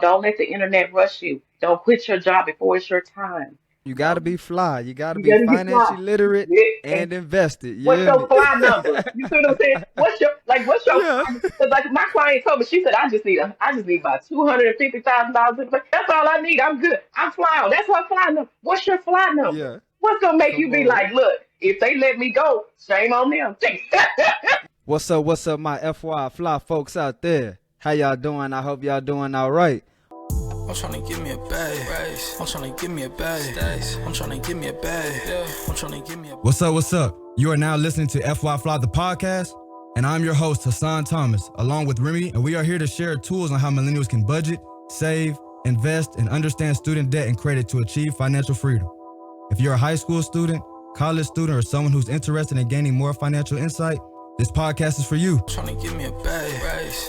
Don't let the internet rush you. Don't quit your job before it's your time. You gotta Don't be fly. You gotta you be gotta be financially smart. literate Yeah. And and invested. You what's hear your me? fly number? You see what I'm saying? What's your Yeah. because like my client told me, she said, I just need about $250,000. That's all I need. I'm good. I'm flying. That's my fly number. What's your fly number? Yeah. What's gonna make you Come be on. like, look, if they let me go, shame on them. What's up? What's up, my FY fly folks out there? How y'all doing? I hope y'all doing all right. I'm tryna give me a bag. I'm tryna give me a bag. I'm tryna give me a bag. I'm tryna give me a What's up? What's up? You are now listening to FY Fly the podcast, and I'm your host, Hassan Thomas, along with Remy, and we are here to share tools on how millennials can budget, save, invest, and understand student debt and credit to achieve financial freedom. If you're a high school student, college student, or someone who's interested in gaining more financial insight, this podcast is for you. tryna give me a bag.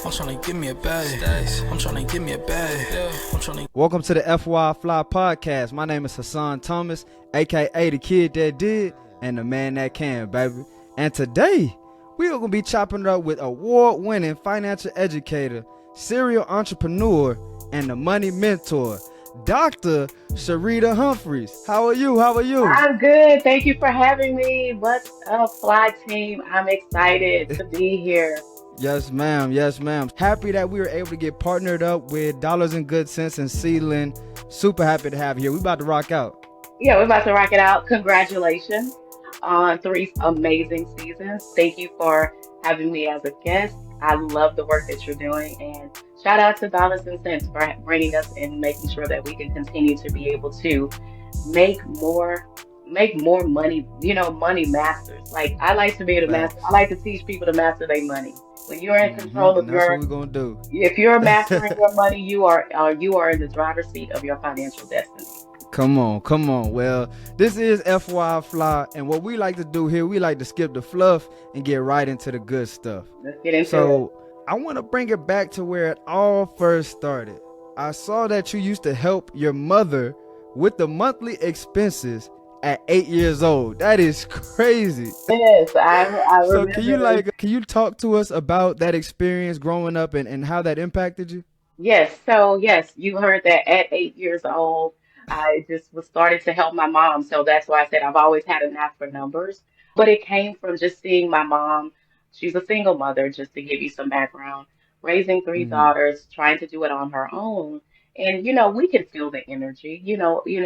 I'm tryna give me a bag. I'm tryna give me a bag. I'm tryna. Welcome to the FY Fly podcast. My name is Hassan Thomas, aka the kid that did and the man that can, baby. And today, we are gonna be chopping it up with award-winning financial educator, serial entrepreneur, and the money mentor, Dr. Sharita Humphreys. How are you? How are you? I'm good. Thank you for having me. What's up, Fly Team? I'm excited to be here. Yes, ma'am. Yes, ma'am. Happy that we were able to get partnered up with Dollars and Good Sense and Sealand. Super happy to have you here. We about to rock out. Yeah, we're about to rock it out. Congratulations on three amazing seasons. Thank you for having me as a guest. I love the work that you're doing, and shout out to Dollars and Cents for bringing us and making sure that we can continue to be able to make more, make more money. Money masters. Like I like to be able to master. I Facts. like to teach people to master their money. When you're in control of And that's what your, we're gonna do. if you're mastering your money, you are in the driver's seat of your financial destiny. Come on, come on. Well, this is FY Fly, and what we like to do here, we like to skip the fluff and get right into the good stuff. Let's get into it. So I want to bring it back to where it all first started. I saw that you used to help your mother with the monthly expenses at 8 years old. That is crazy. Yes, I So can you remember. can you talk to us about that experience growing up and how that impacted you? Yes, so yes, you heard that at 8 years old, I just was starting to help my mom. So that's why I said I've always had a knack for numbers. But it came from just seeing my mom. She's a single mother, just to give you some background, raising three Mm-hmm. daughters, trying to do it on her own. And we can feel the energy.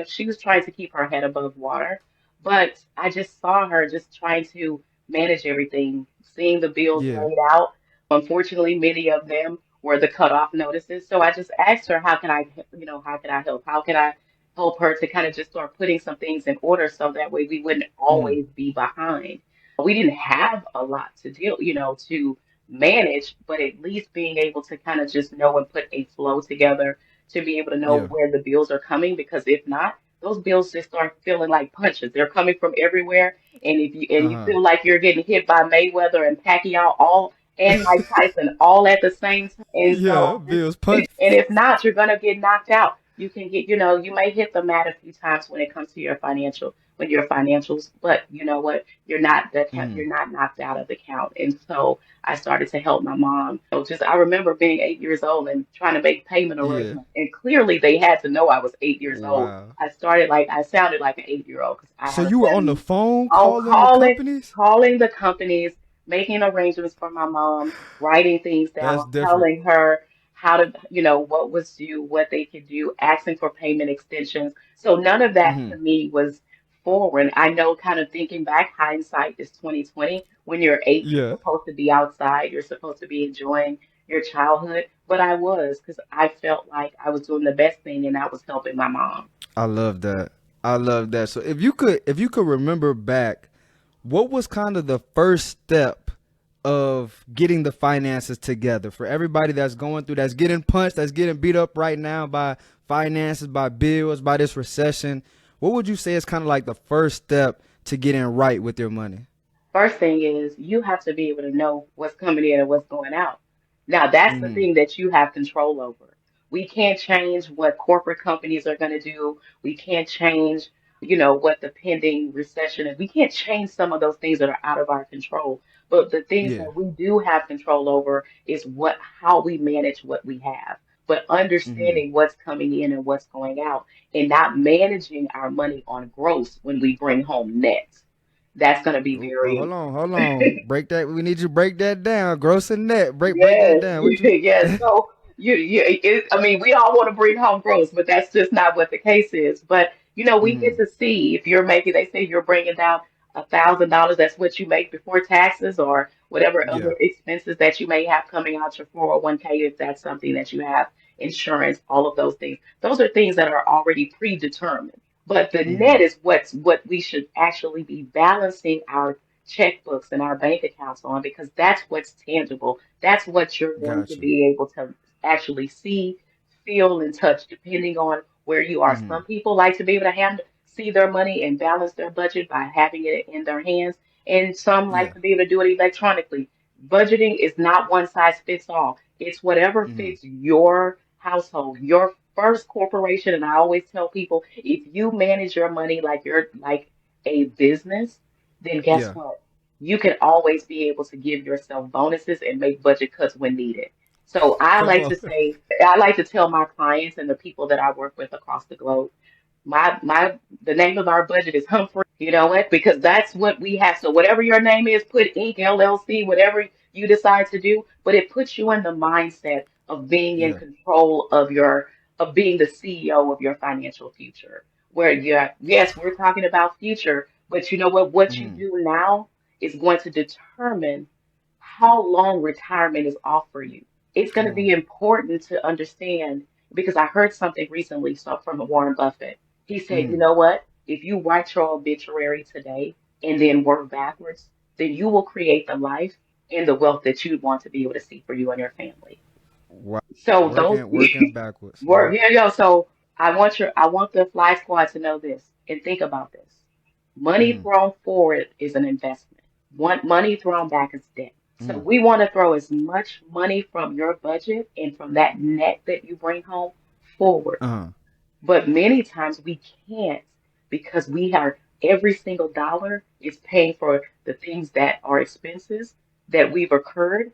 She was trying to keep her head above water. But I just saw her just trying to manage everything, seeing the bills Yeah. laid out. Unfortunately, many of them were the cutoff notices. So I just asked her, how can I help? How can I help her to kind of just start putting some things in order so that way we wouldn't Mm-hmm. always be behind. We didn't have a lot to deal, to manage, but at least being able to kind of just know and put a flow together to be able to know Yeah. where the bills are coming, because if not, those bills just start feeling like punches. They're coming from everywhere. And if you Uh-huh. feel like you're getting hit by Mayweather and Pacquiao all and Mike Tyson all at the same time. And Yeah. so, Bills punch. and if not, you're gonna get knocked out. You can get, you may hit the mat a few times when it comes to your financials, but you know what? Mm. You're not knocked out of the count. And so I started to help my mom. So just I remember being 8 years old and trying to make payment Yeah. arrangements, and clearly they had to know I was 8 years old. Wow. I sounded like an 8 year old because I So had a you were on the 7 phone on calling the companies? calling the companies, making arrangements for my mom, writing things That's down, different. telling her how to, what was due, what they could do, asking for payment extensions. So none of that Mm-hmm. to me was forward. I know, kind of thinking back, hindsight is 2020. When you're 8, you're Yeah. supposed to be outside, you're supposed to be enjoying your childhood. But I was, because I felt like I was doing the best thing, and I was helping my mom. I love that. I love that. So if you could remember back, what was kind of the first step of getting the finances together for everybody that's going through, that's getting punched, that's getting beat up right now by finances, by bills, by this recession? What would you say is kind of like the first step to getting right with your money? First thing is you have to be able to know what's coming in and what's going out. Now, that's the Mm-hmm. thing that you have control over. We can't change what corporate companies are going to do. We can't change, what the pending recession is. We can't change some of those things that are out of our control. But the things Yeah. that we do have control over is how we manage what we have. but understanding what's coming in and what's going out and not managing our money on gross when we bring home net. That's going to be Oh, very hold on, hold important. on. Break that. We need you to break that down. Gross and net. Break that Yes, down. What you? yes. So I mean, we all want to bring home gross, but that's just not what the case is. But we get Mm-hmm. to see if you're making. They say you're bringing down $1,000. That's what you make before taxes or whatever Yeah. other expenses that you may have coming out your 401k. If that's something that you have, insurance, all of those things. Those are things that are already predetermined. But the Mm-hmm. net is what we should actually be balancing our checkbooks and our bank accounts on because that's what's tangible. That's what you're going to Gotcha. be able to actually see, feel, and touch, depending on where you are. Mm-hmm. Some people like to be able to see their money and balance their budget by having it in their hands, and some like Yeah. to be able to do it electronically. Budgeting is not one size fits all. It's whatever Mm-hmm. fits your household, your first corporation. And I always tell people, if you manage your money like you're like a business, then guess Yeah. what? You can always be able to give yourself bonuses and make budget cuts when needed. So Come on. I like to tell my clients and the people that I work with across the globe, the name of our budget is Humphrey. You know what? Because that's what we have. So whatever your name is, put Inc. LLC, whatever you decide to do, but it puts you in the mindset of being in Yeah. control of being the CEO of your financial future. Where yes, we're talking about future, but you know what you Mm-hmm. do now is going to determine how long retirement is off for you. It's going Come to on. be important to understand because I heard something recently from Warren Buffett. He said, you Mm-hmm. know what? If you write your obituary today and then work backwards, then you will create the life and the wealth that you want to be able to see for you and your family. Wow. So those Working backwards. work, Yep. here you go. So I want the Fly Squad to know this and think about this. Money Mm-hmm. thrown forward is an investment. Money thrown back is debt. So Mm-hmm. we want to throw as much money from your budget and from that net that you bring home forward. Uh-huh. But many times we can't because we are every single dollar is paying for the things that are expenses that we've incurred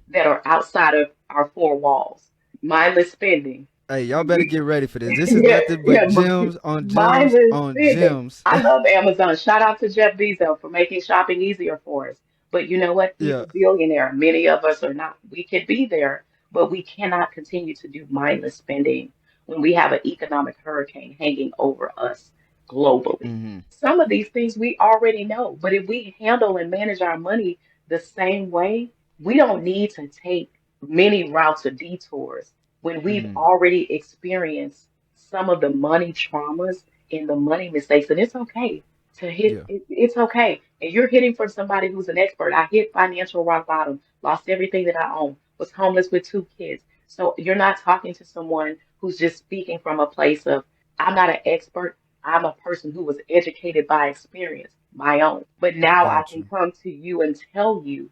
that are outside of our four walls. Mindless spending. Hey, y'all better get ready for this. This is Yeah, nothing but yeah, gems on gems mindless on spending. gems. I love Amazon. Shout out to Jeff Bezos for making shopping easier for us. But you know what? He's Yeah. a billionaire. Many of us are not. We could be there, but we cannot continue to do mindless spending when we have an economic hurricane hanging over us globally. Mm-hmm. Some of these things we already know, but if we handle and manage our money the same way, we don't need to take many routes or detours when we've Mm-hmm. already experienced some of the money traumas and the money mistakes. And it's okay to Yeah. it's okay. And you're hitting from somebody who's an expert. I hit financial rock bottom, lost everything that I own, was homeless with two kids. So you're not talking to someone who's just speaking from a place of, I'm not an expert. I'm a person who was educated by experience, my own. But now I Got can you. come to you and tell you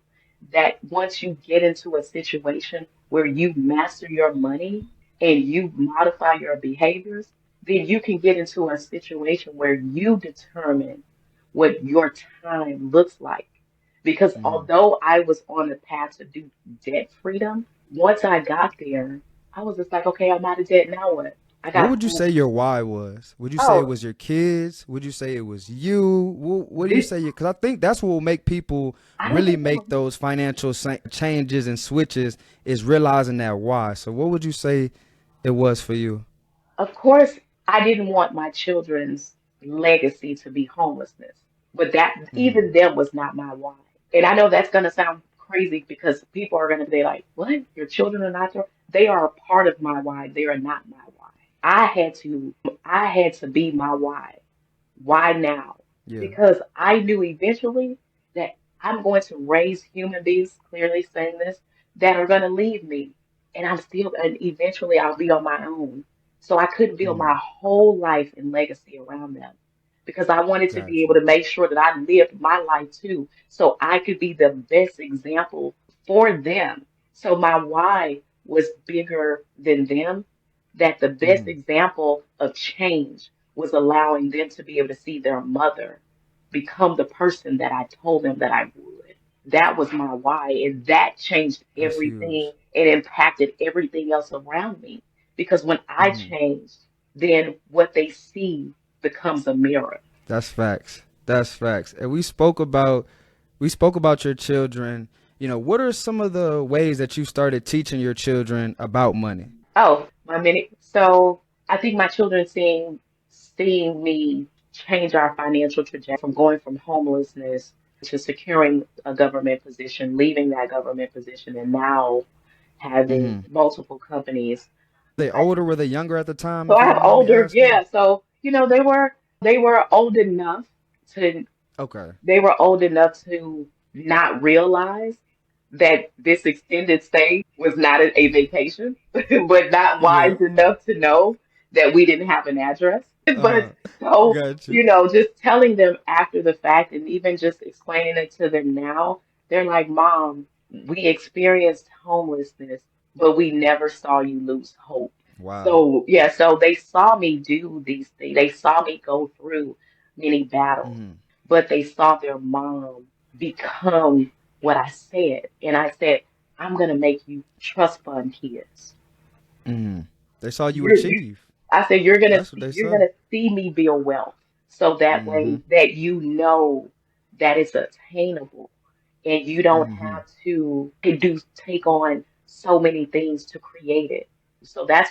that once you get into a situation where you master your money and you modify your behaviors, then you can get into a situation where you determine what your time looks like. Because Mm-hmm. although I was on a path to do debt freedom, once I got there, I was just like, okay, I'm out of debt. Now what? I What got would you say your why was? Would you say it oh, was your kids? Would you say it was you? What do you this say? Because I think that's what will make people I didn't really think it make was. those financial changes and switches is realizing that why. So what would you say it was for you? Of course, I didn't want my children's legacy to be homelessness, but that Mm-hmm. even them was not my why. And I know that's going to sound crazy because people are going to be like, "What? Your children are not your?" They are a part of my why. They are not my why. I had to be my why. Why now? Yeah. Because I knew eventually that I'm going to raise human beings, clearly saying this, that are going to leave me. And eventually I'll be on my own. So I couldn't build Mm-hmm. my whole life and legacy around them because I wanted to be Got able you. to make sure that I lived my life too. So I could be the best example for them. So my why was bigger than them, that the best Mm-hmm. example of change was allowing them to be able to see their mother become the person that I told them that I would. That was my why, and that changed That's huge. everything and impacted everything else around me. Because when I Hmm. changed, then what they see becomes a mirror. That's facts. That's facts. And we spoke about your children. What are some of the ways that you started teaching your children about money? Oh, my minute. So I think my children seeing me change our financial trajectory from going from homelessness to securing a government position, leaving that government position, and now having Hmm. multiple companies. They I, older? Were they younger at the time? so If I you have don't mind me older, asking. yeah. So they were old enough to Okay. they were old enough to not realize that this extended stay was not a vacation, but not Yeah. wise enough to know that we didn't have an address. But Uh. so, Gotcha. just telling them after the fact and even just explaining it to them now, they're like, Mom, we experienced homelessness, but we never saw you lose hope. Wow. So, yeah, so they saw me do these things. They saw me go through many battles, Hmm. but they saw their mom become what I said. And I said, I'm going to make you trust fund kids. Hmm. They saw you You're, achieve. I said, That's what they you're saw. gonna see me build wealth. So that way Hmm. that you know that it's attainable and you don't Hmm. have to take on so many things to create it. So that's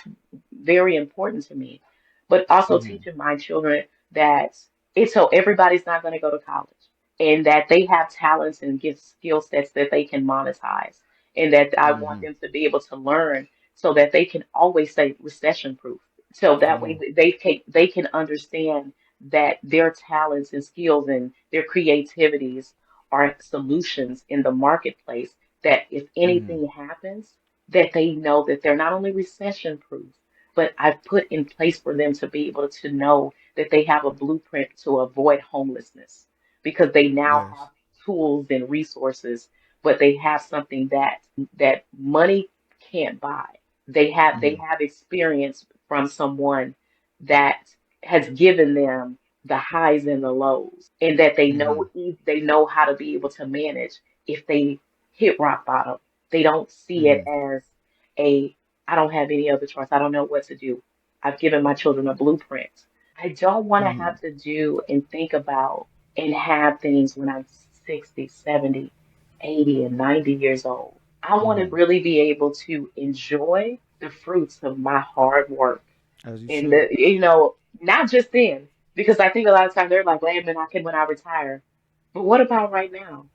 very important to me. But also Hmm. teaching my children that it's so everybody's not going to go to college and that they have talents and give skill sets that they can monetize and that I want Hmm. them to be able to learn so that they can always stay recession proof. So that Come way on. they can understand that their talents and skills and their creativities are solutions in the marketplace that if Hmm. anything happens, that they know that they're not only recession proof, but I've put in place for them to be able to know that they have a blueprint to avoid homelessness because they now have Yes. tools and resources, but they have something that money can't buy. They Hmm. have experience from someone that has given them the highs and the lows, and that Hmm. they know how to be able to manage if they hit rock bottom. They don't see it Hmm. as a I don't have any other choice. I don't know what to do. I've given my children a blueprint. I don't want to Hmm. have to do and think about and have things when I'm 60, 70, 80, and 90 years old. I want to Hmm. really be able to enjoy the fruits of my hard work. As you And should. not just then, because I think a lot of times they're like, wait a minute, I can when I retire. But what about right now?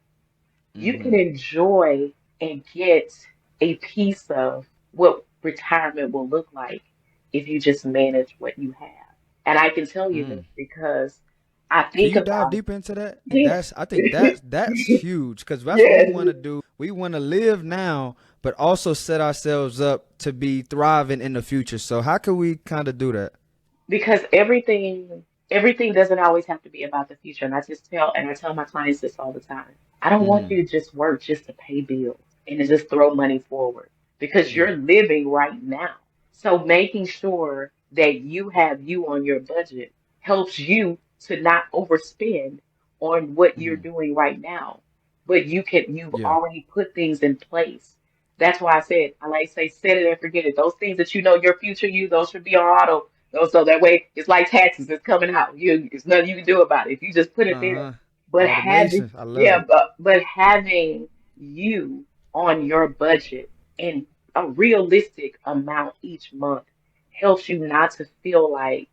You can Hmm. enjoy and get a piece of what retirement will look like if you just manage what you have. And I can tell you this Mm. because I Can think you dive about deeper into that? it. I think that's huge because that's what we Yes, want to do. We want to live now, but also set ourselves up to be thriving in the future. So how can we kind of do that? because everything doesn't always have to be about the future. And I tell my clients this all the time. I don't want Hmm. you to just work just to pay bills and to just throw money forward because Yeah. you're living right now. So making sure that you have you on your budget helps you to not overspend on what you're Hmm. doing right now. But you've Yeah. already put things in place. That's why I like to say set it and forget it. Those things that you know your future you, those should be on auto. So that way it's like taxes, it's coming out. It's nothing you can do about it. If you just put it Uh there. huh. But having Automation. I love yeah, it. but having you on your budget and a realistic amount each month helps you not to feel like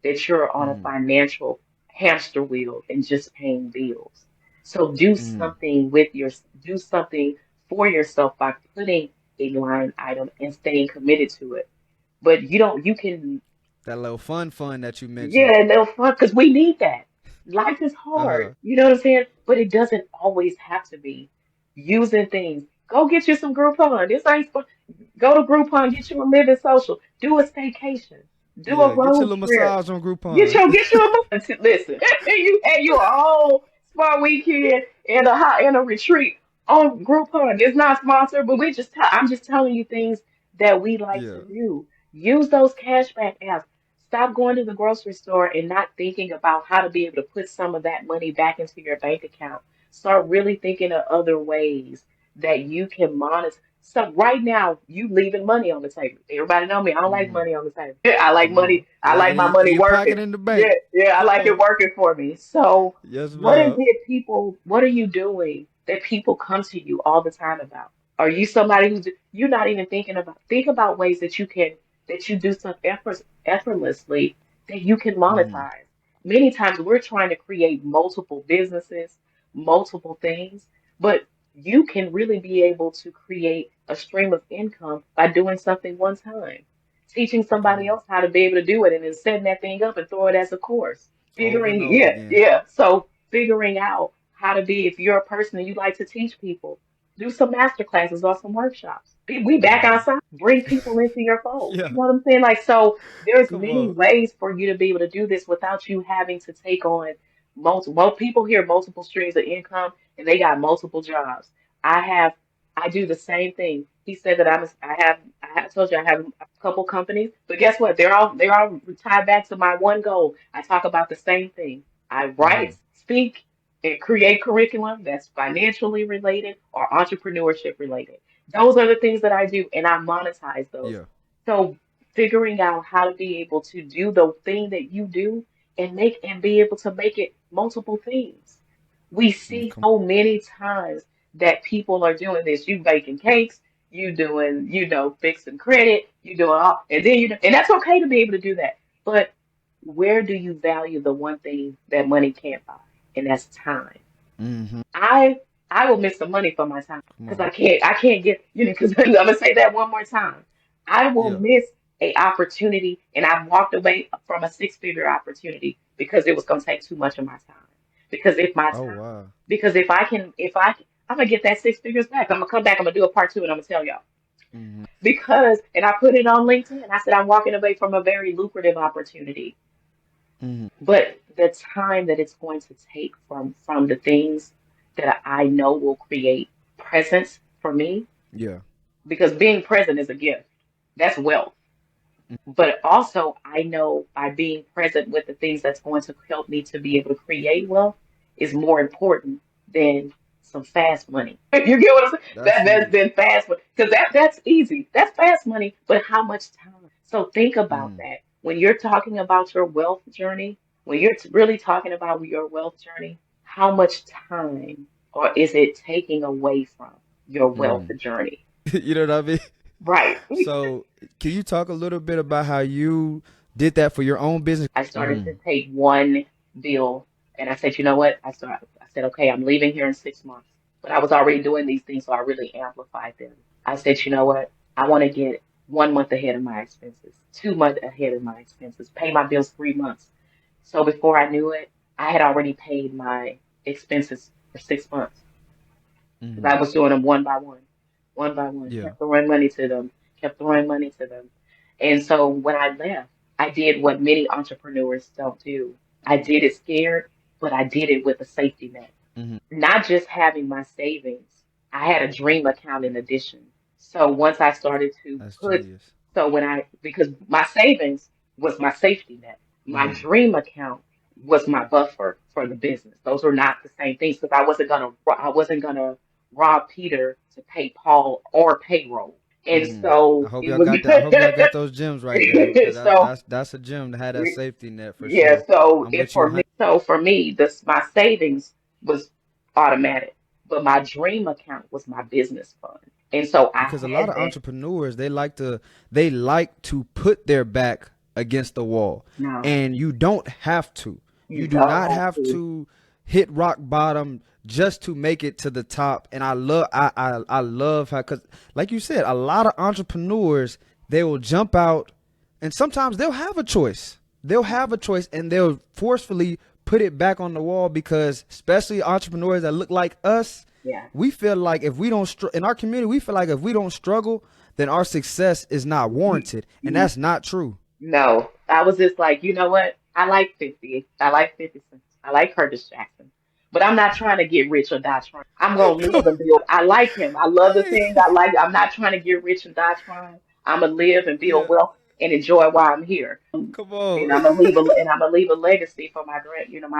that you're on a Hmm. financial hamster wheel and just paying bills. So Hmm. do something for yourself by putting a line item and staying committed to it. But you can That little fun that you mentioned. yeah, no fun because we need that. Life is Uh hard, huh. you know what I'm saying? But it doesn't always have to be using things. Go get you some Groupon. This ain't fun. Go to Groupon, get you a living social, do a staycation, do a Yeah. Get your road little trip. massage on Groupon. Get you a listen. You a whole spa weekend and and a retreat on Groupon. It's not sponsored, but I'm just telling you things that we like to Yeah. do. Use those cashback apps. Stop going to the grocery store and not thinking about how to be able to put some of that money back into your bank account. Start really thinking of other ways that you can monitor. So right now, you leaving money on the table. Everybody know me. I don't like Mm-hmm. money on the table. I like Come on. money. You I like like it my money in your working. pocket in the Yeah, bank. yeah. I Come like it on. working for me. So Yes, what is ma'am. it, people? What are you doing that people come to you all the time about? Are you somebody who's you're not even thinking about? Think about ways that you can that you do stuff effortlessly that you can Mm-hmm. monetize. Many times we're trying to create multiple businesses, multiple things, but you can really be able to create a stream of income by doing something one time, teaching Come somebody on. else how to be able to do it and then setting that thing up and throw it as a course. Over and Figuring, over yeah, again. yeah. So figuring out how to be, if you're a person and you like to teach people, do some master classes or some workshops. We back Mm-hmm. outside, bring people into your fold. Yeah. You know what I'm saying? Like, so there's Come many on. ways for you to be able to do this without you having to take on multiple. Well, people hear multiple streams of income and they got multiple jobs. I have, I do the same thing. He said that I have told you I have a couple companies, but guess what? They're all tied back to my one goal. I talk about the same thing. I Mm-hmm. write, speak, and create curriculum that's financially related or entrepreneurship related. Those are the things that I do, and I monetize those. Yeah. So figuring out how to be able to do the thing that you do and make and be able to make it multiple things. We Mm, see come. so many times that people are doing this. You baking cakes, you doing, fixing credit, you doing all, and then and that's okay to be able to do that. But where do you value the one thing that money can't buy? And that's time. Mm-hmm. I I will miss some money for my time Come because on. I can't get because I'm gonna say that one more time. I will Yeah. miss a opportunity and I've walked away from a six-figure opportunity because it was gonna take too much of my time. Because if my Oh time wow. because I'm gonna get that six figures back. I'm gonna come back, I'm gonna do a part two and I'm gonna tell y'all. Mm-hmm. Because and I put it on LinkedIn. I said I'm walking away from a very lucrative opportunity. Mm-hmm. But the time that it's going to take from the things that I know will create presence for me, Yeah. because being present is a gift. That's wealth. But also, I know by being present with the things that's going to help me to be able to create wealth is more important than some fast money. You get what I'm saying? That's That's huge. been fast money because that's easy. That's fast money, but how much time? So think about Mm. that when you're talking about your wealth journey. When you're really talking about your wealth journey, how much time or is it taking away from your wealth Mm. journey? You know what I mean? Right. So, can you talk a little bit about how you did that for your own business? I started to Mm. take one bill and I said, you know what? I said, okay, I'm leaving here in 6 months. But I was already doing these things, so I really amplified them. I said, you know what? I want to get 1 month ahead of my expenses, 2 months ahead of my expenses, pay my bills 3 months. So before I knew it, I had already paid my expenses for 6 months because Mm. I was doing them one by one, Yeah. kept throwing money to them, kept throwing money to them. And so when I left, I did what many entrepreneurs don't do. I did it scared, but I did it with a safety net. Mm-hmm. Not just having my savings, I had a dream account in addition. So once I started to That's put, genius. so when I, because my savings was my safety net, my Mm-hmm. dream account was my buffer for the business. Those were not the same things because I wasn't gonna rob Peter to pay Paul or payroll. And Mm-hmm. I so hope it y'all was, got that. I hope y'all got those gems right there because so that's a gem to have that safety net for yeah, sure. so I'm if with you for 100. me, so for me, this my savings was automatic, but my dream account was my business fund, and so I Because a lot had of that. entrepreneurs they like to put their back against the wall, No, and you don't have to. you You do don't not have have to. to hit rock bottom just to make it to the top. And I love how, because like you said, a lot of entrepreneurs, they will jump out, and sometimes they'll have a choice. They'll have a choice, and they'll forcefully put it back on the wall, because especially entrepreneurs that look like us, Yeah. we feel like if we don't in our community, we feel like if we don't struggle, then our success is not warranted, and that's not true. No, I was just like, you know what? I like 50. I like 50 Cent. I like Curtis Jackson. But I'm not trying to get rich or die trying. I'm gonna live and build. I like him. I love the Hey, things I like. I'm not trying to get rich and die trying. I'm gonna live and build yeah, wealth and enjoy while I'm here. come on. And I'm gonna leave a legacy for my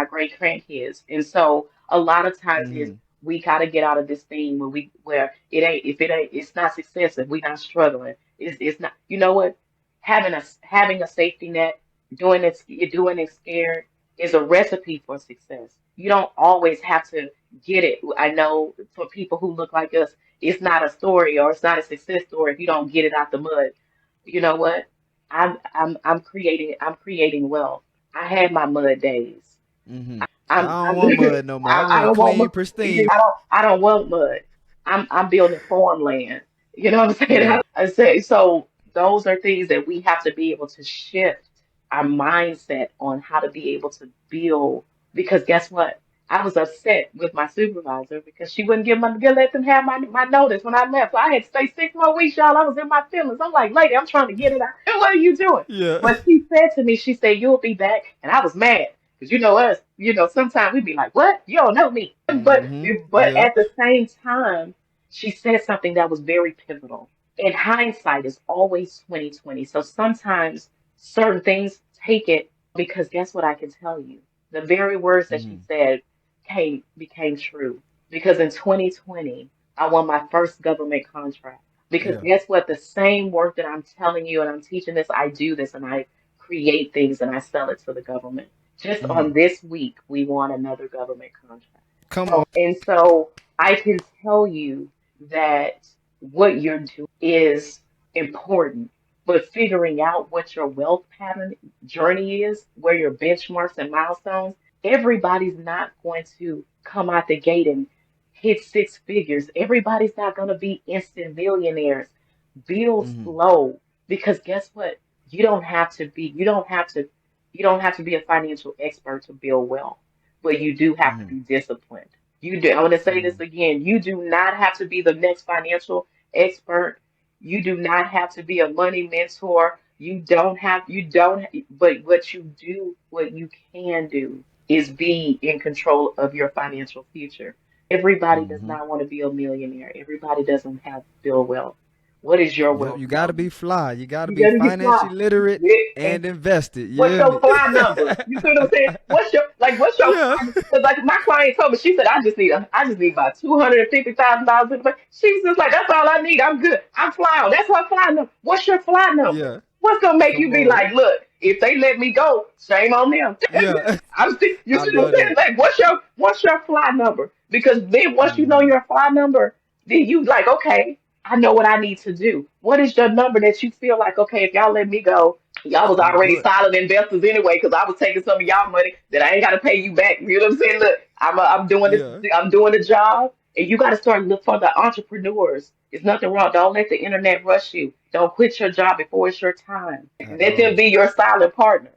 great grandkids. And so a lot of times is Hmm. we gotta get out of this thing where it's not success if we're not struggling. It's not, you know what? Having a safety net, doing it scared is a recipe for success. You don't always have to get it. I know for people who look like us, it's not a story or it's not a success story if you don't get it out the mud. You know what? I'm creating wealth. I had my mud days. Mm-hmm. So I'm I don't I'm want mud no more. I I want don't want clean, mud. pristine. I don't want mud. I'm building farmland. You know what I'm saying? Yeah. I say so. Those are things that we have to be able to shift our mindset on how to be able to build. Because guess what? I was upset with my supervisor because she wouldn't let them have my notice when I left. So I had to stay 6 more weeks, y'all. I was in my feelings. I'm like, lady, I'm trying to get it out. What are you doing? Yeah. But she said to me, she said, you'll be back. And I was mad. Because you know us, sometimes we be like, what? You don't know me. But Mm-hmm. but Yeah. at the same time, she said something that was very pivotal. And hindsight is always 2020. So sometimes certain things take it because guess what I can tell you? The very words that she Mm-hmm. said became true. Because in 2020, I won my first government contract. Because Yeah. guess what? The same work that I'm telling you and I'm teaching this, I do this and I create things and I sell it to the government. Just Mm-hmm. on this week, we won another government contract. Come on. And so I can tell you that what you're doing is important, but figuring out what your wealth pattern journey is, where your benchmarks and milestones, everybody's not going to come out the gate and hit six figures. Everybody's not going to be instant millionaires. Build Mm-hmm. slow because guess what? You don't have to be a financial expert to build wealth, but you do have to Mm-hmm. be disciplined. You do. I want to say Come this on. again. You do not have to be the next financial expert. You do not have to be a money mentor. But what you can do is be in control of your financial future. Everybody does Mm-hmm. not want to be a millionaire. Everybody doesn't have to build wealth. What is your Yep. wealth You gotta be number? fly. You gotta You be gotta get financially fly. literate Yeah. and invested. You What's hear your me? fly number? You see what I'm saying? What's your Yeah. because like my client told me, she said, I just need about $250,000 in the bank. She's just like, that's all I need. I'm good. I'm flying. That's her fly number. What's your fly number? Yeah. What's gonna make you Come be on. like, look, if they let me go, shame on them. Yeah. I'm still, you I see what love I'm saying? that. Like, what's your fly number? Because then once you know Mm-hmm. your fly number, then you like, okay, I know what I need to do. What is your number that you feel like, okay, if y'all let me go, y'all was I'm already good. solid investors anyway, because I was taking some of y'all money that I ain't got to pay you back. You know what I'm saying? Look, I'm doing this. Yeah. I'm doing the job, and you got to start look for the entrepreneurs. There's nothing wrong. Don't let the internet rush you. Don't quit your job before it's your time. At Let them all. be your silent partner.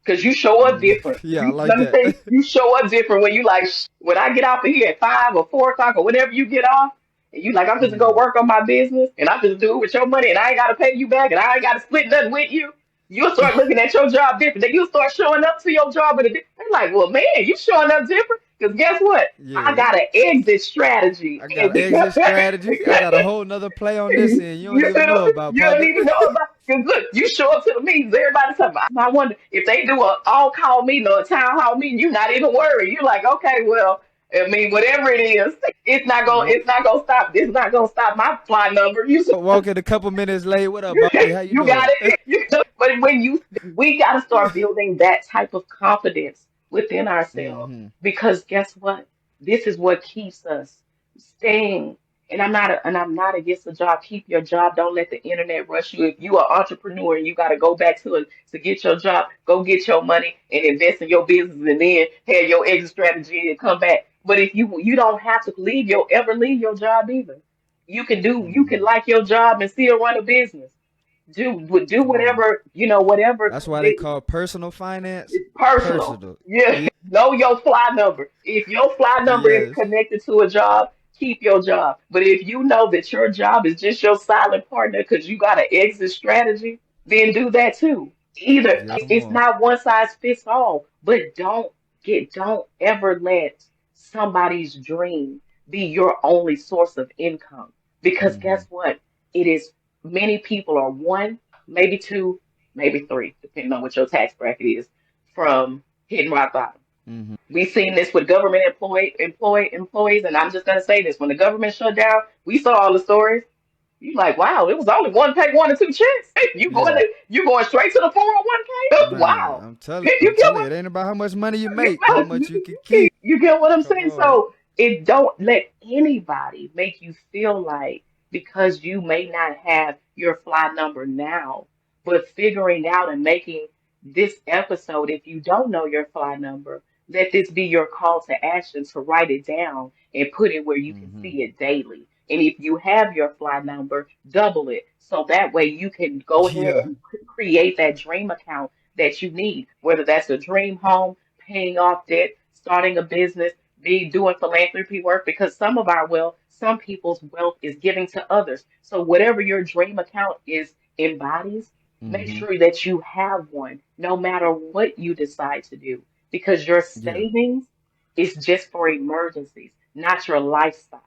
Cause you show up Mm. different. Yeah, I You like let me tell that. you, you show up different when you like when I get off of here at 5 or 4 o'clock or whenever you get off, and you like I'm just gonna go Mm. work on my business and I'm just do it with your money and I ain't gotta pay you back and I ain't gotta split nothing with you. You'll start looking at your job different. Then you'll start showing up to your job they're like, well, man, you showing up different. Because guess what? I Yeah. got an exit strategy. I And got exit strategy. I got a whole nother play on this end. You don't you even know about, don't partner. even know about. Because look, you show up to the meetings, everybody's talking about. I wonder if they do a all call meeting or a town hall meeting, you're not even worried. You're like, okay, well, I mean, whatever it is, Wa- it's not gonna stop my fly number. Walk in a couple minutes late. What up, Bobby? How you You got doing? it. But we got to start building that type of confidence within ourselves Mm-hmm. because guess what? This is what keeps us staying. And I'm not against the job. Keep your job. Don't let the internet rush you. If you are an entrepreneur and you got to go back to it to get your job, go get your money and invest in your business, and then have your exit strategy and come back. But if you don't have to leave your job either. You can Mm-hmm. like your job and still run a business. Do Come on. whatever, whatever That's why they call personal finance it's personal. personal. Yeah. Yeah. Know your fly number. If your fly number is Yes. connected to a job, keep your job. But if you know that your job is just your silent partner because you got an exit strategy, then do that too. Either Yeah. Come it's on. not one size fits all, but don't ever let somebody's dream be your only source of income. Because Mm-hmm. guess what? It is many people are one, maybe two, maybe three, depending on what your tax bracket is, from hitting rock bottom. We've seen this with government employees, and I'm just gonna say this: when the government shut down, we saw all the stories. You like, wow, it was only one pay, one or two checks. Yeah. You going straight to the 401k? Man, Wow. I'm You get telling what you, it ain't about how much money you make, how much you can keep. you get what I'm Come saying? on. So it don't let anybody make you feel like because you may not have your fly number now, but figuring out and making this episode, if you don't know your fly number, let this be your call to action to write it down and put it where you can see it daily. And if you have your fly number, double it. So that way you can go ahead Yeah. and create that dream account that you need, whether that's a dream home, paying off debt, starting a business, be doing philanthropy work, because some of our wealth, some people's wealth is giving to others. So whatever your dream account is embodies, make Mm-hmm. sure that you have one no matter what you decide to do, because your Yeah. savings is just for emergencies, not your lifestyle.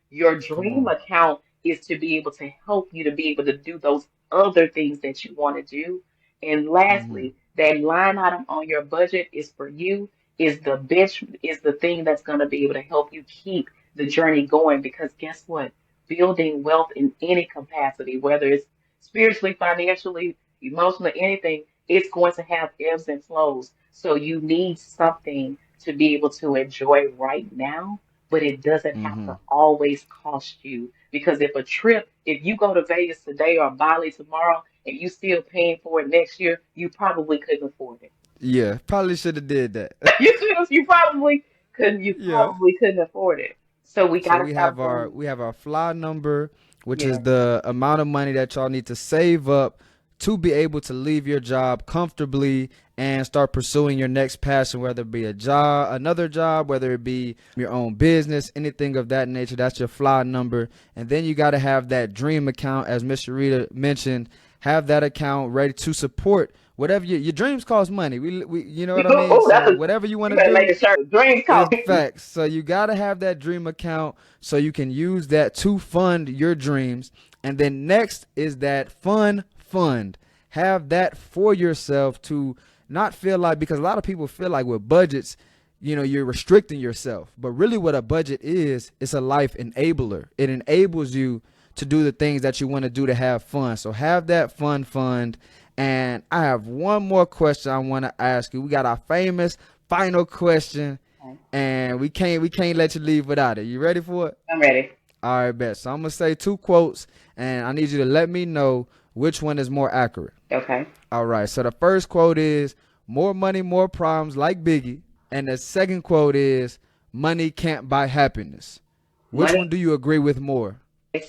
Your Come dream on. account is to be able to help you to be able to do those other things that you want to do. And Mm-hmm. lastly, that line item on your budget is for you, is the bench, is the thing that's going to be able to help you keep the journey going. Because guess what? Building wealth in any capacity, whether it's spiritually, financially, emotionally, anything, it's going to have ebbs and flows. So you need something to be able to enjoy right now, but it doesn't have Mm-hmm. to always cost you. Because if you go to Vegas today or Bali tomorrow and you still paying for it next year, you probably couldn't afford it. Yeah. Probably should have did that. You Yeah. probably couldn't afford it. So we So gotta have goals. we have our fly number, which is Yeah. the amount of money that y'all need to save up to be able to leave your job comfortably and start pursuing your next passion, whether it be a job, another job, whether it be your own business, anything of that nature. That's your fly number. And then you got to have that dream account, as Miss Sharita mentioned, have that account ready to support whatever your dreams cost money. We you know what I mean? Oh, So whatever you want you to better make do, a shirt. Dreams it's cost. facts. So you gotta have that dream account so you can use that to fund your dreams. And then next is that fund. Have that for yourself to not feel like, because a lot of people feel like with budgets, you're restricting yourself. But really what a budget is, it's a life enabler. It enables you to do the things that you want to do to have fun. So have that fund. And I have one more question I want to ask you. We got our famous final question, Okay, and we can't let you leave without it. You ready for it? I'm ready. All right, bet. So I'm gonna say two quotes, and I need you to let me know which one is more accurate. Okay. All right. So the first quote is "More money, more problems," like Biggie, and the second quote is "Money can't buy happiness." Which one Money. do you agree with more?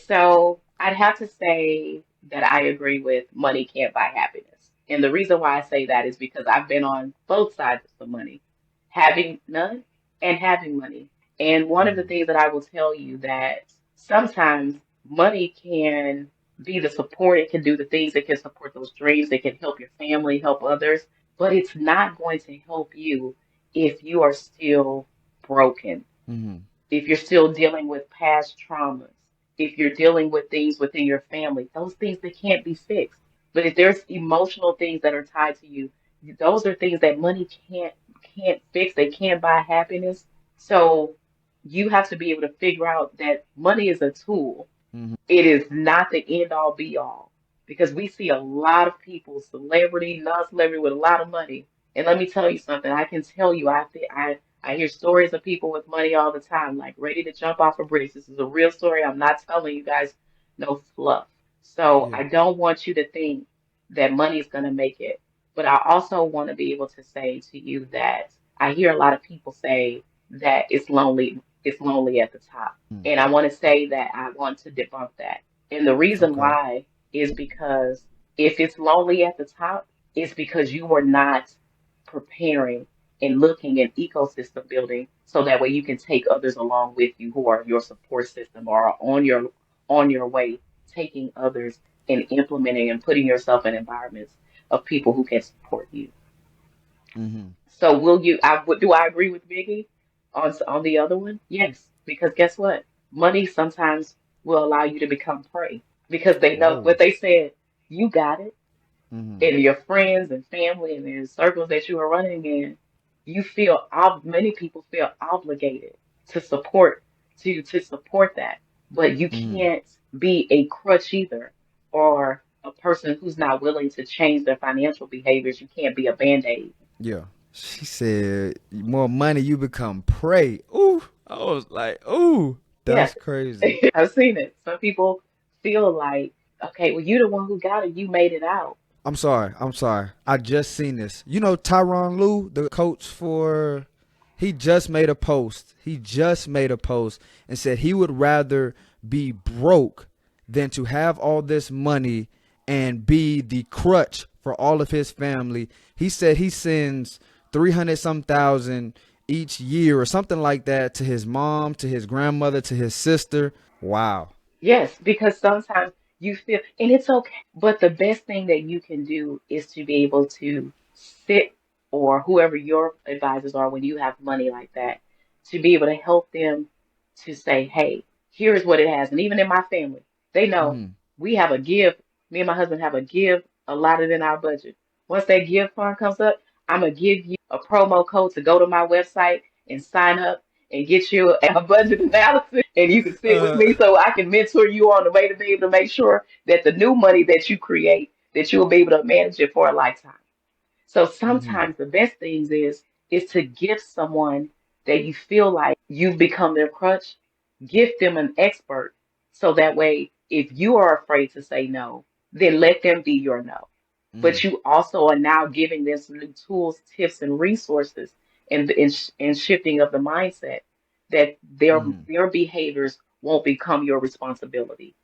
So I'd have to say that I agree with money can't buy happiness. And the reason why I say that is because I've been on both sides of the money, having none and having money. And one of the things that I will tell you that sometimes money can be the support, it can do the things that can support those dreams, it can help your family, help others, but it's not going to help you if you are still broken, Mm-hmm. if you're still dealing with past traumas, if you're dealing with things within your family, those things that can't be fixed. But if there's emotional things that are tied to you, those are things that money can't fix. They can't buy happiness. So you have to be able to figure out that money is a tool. Mm-hmm. It is not the end all be all, because we see a lot of people, celebrity, non-celebrity, with a lot of money. And let me tell you something. I can tell you, I hear stories of people with money all the time, like ready to jump off a bridge. This is a real story. I'm not telling you guys no fluff. So Yeah. I don't want you to think that money is going to make it. But I also want to be able to say to you that I hear a lot of people say that it's lonely at the top. Mm. And I want to say that I want to debunk that. And the reason Okay. why is because if it's lonely at the top, it's because you were not preparing and looking at ecosystem building so that way you can take others along with you who are your support system or are on your way, taking others and implementing and putting yourself in environments of people who can support you. Mm-hmm. So do I agree with Biggie on the other one? Yes, because guess what? Money sometimes will allow you to become prey because they know Whoa. what they said. You got it, Mm-hmm. and your friends and family and the circles that you are running in. many people feel obligated to support to support that, but you Mm. can't be a crutch either, or a person who's not willing to change their financial behaviors. You can't be a band-aid. Yeah. She said, more money, you become prey. Ooh. I was like, ooh, Yes, that's crazy. I've seen it. Some people feel like, okay, well, you're the one who got it. You made it out. I'm sorry. I'm sorry. I just seen this. You know Tyronn Lue, the coach for, he just made a post. He just made a post and said he would rather be broke than to have all this money and be the crutch for all of his family. He said he sends 300 some thousand each year or something like that to his mom, to his grandmother, to his sister. Wow. Yes, because sometimes you feel, and it's okay, but the best thing that you can do is to be able to sit, or whoever your advisors are when you have money like that, to be able to help them to say, hey, here's what it has. And even in my family, they know Mm, we have a give. Me and my husband have a give allotted in our budget. Once that give fund comes up, I'm going to give you a promo code to go to my website and sign up and get you a budget analysis, and you can sit with uh, me so I can mentor you on the way to be able to make sure that the new money that you create, that you will be able to manage it for a lifetime. So mhm. sometimes the best things is to give someone that you feel like you've become their crutch, give them an expert, so that way if you are afraid to say no, then let them be your no. But Mm, you also are now giving them some new tools, tips, and resources, and shifting of the mindset that mm. their behaviors won't become your responsibility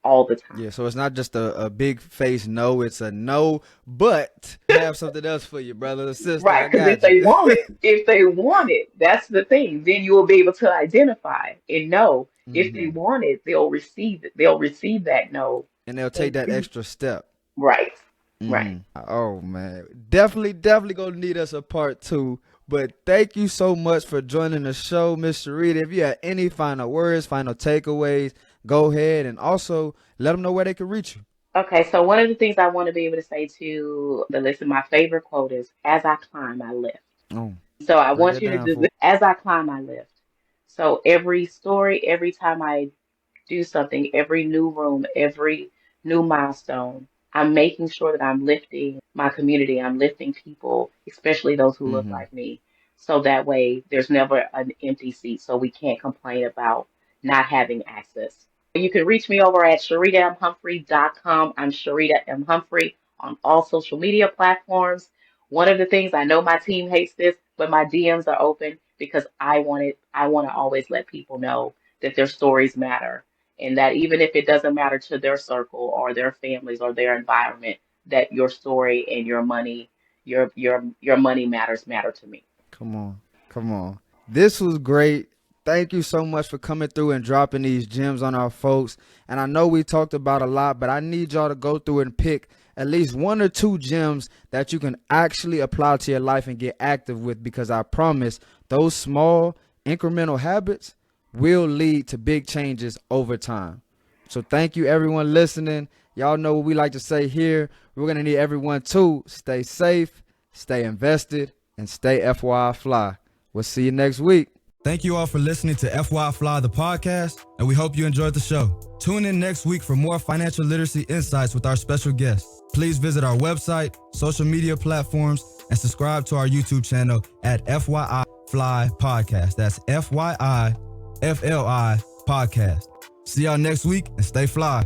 all the time. Yeah, so it's not just a big face no, it's a no, but have something else for you, brother or sister. Right, I because got you. if they want it, that's the thing. Then you will be able to identify and know if they Hmm. want it, they'll receive it. They'll receive that no. And they'll take And that you, extra step. right, right. Hmm. Oh man, definitely gonna need us a part two. But thank you so much for joining the show, Miss Sharita. If you have any final words, final takeaways, go ahead and also let them know where they can reach you. Okay, so one of the things I want to be able to say to the listen, my favorite quote is, "As I climb, I lift." Oh, So I write want that you to down do for. this. As I climb, I lift. So every story, every time I do something, every new room, every new milestone, I'm making sure that I'm lifting my community, I'm lifting people, especially those who look Hmm. like me. So that way there's never an empty seat. So we can't complain about not having access. You can reach me over at SharitaMHumphrey.com. I'm Sharita M. Humphrey on all social media platforms. One of the things, I know my team hates this, but my DMs are open because I want to always let people know that their stories matter, and that even if it doesn't matter to their circle or their families or their environment, that your story and your money, your money matter to me. Come on. Come on. This was great. Thank you so much for coming through and dropping these gems on our folks. And I know we talked about a lot, but I need y'all to go through and pick at least one or two gems that you can actually apply to your life and get active with, because I promise those small incremental habits will lead to big changes over time. So thank you everyone listening. Y'all know what we like to say here. We're going to need everyone to stay safe, stay invested, and stay FYI fly. We'll see you next week. Thank you all for listening to FY the podcast, and we hope you enjoyed the show. Tune in next week for more financial literacy insights with our special guests. Please visit our website, social media platforms, and subscribe to our YouTube channel at FYI Fly Podcast. That's FYI FLI Podcast. See y'all next week and stay fly.